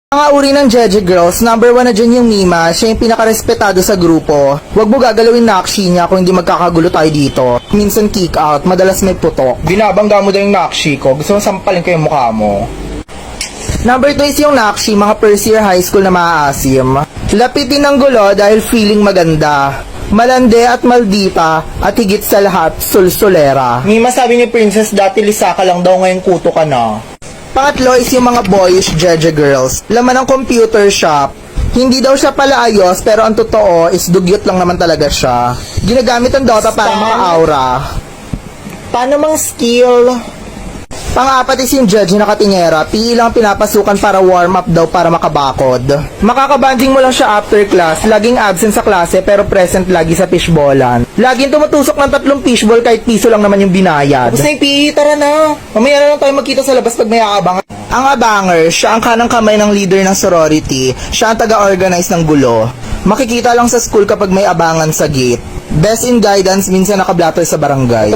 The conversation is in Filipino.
Mga uri ng Jeje Girls, number 1 na dyan yung Mima, siya yung pinakarespetado sa grupo. Huwag mo gagalawin nakshi niya kung hindi magkakagulo tayo dito. Minsan kick out, madalas may putok. Binabangga mo daw yung nakshi ko, gusto mo sampalin ko yung mukha mo. Number 2 is yung nakshi, mga first year high school na maaasim. Lapitin ng gulo dahil feeling maganda. Malande at maldita at higit sa lahat, sulsulera. Mima, sabi ni Princess, dati lisa ka lang daw, ngayon kuto ka na. Pangatlo is yung mga boyish Jeje Girls. Laman ng computer shop. Hindi daw siya pala ayos, pero ang totoo is dugyot lang naman talaga siya. Ginagamit ang Dota para maka-aura. Paano mang skill? Pang-apat is yung Jeje na katingera. PE lang pinapasukan para warm up daw para makabakod. Makakabanding mo lang siya after class. Laging absent sa klase pero present lagi sa fishballan. Laging tumutusok ng 3 fishball kahit piso lang naman yung binayad. Tapos na yung PE, tara na. Mamaya na lang tayo magkita sa labas pag may aabangan. Ang abanger, siya ang kanang kamay ng leader ng sorority. Siya ang taga-organize ng gulo. Makikita lang sa school kapag may abangan sa gate. Best in guidance, minsan nakablatter sa barangay.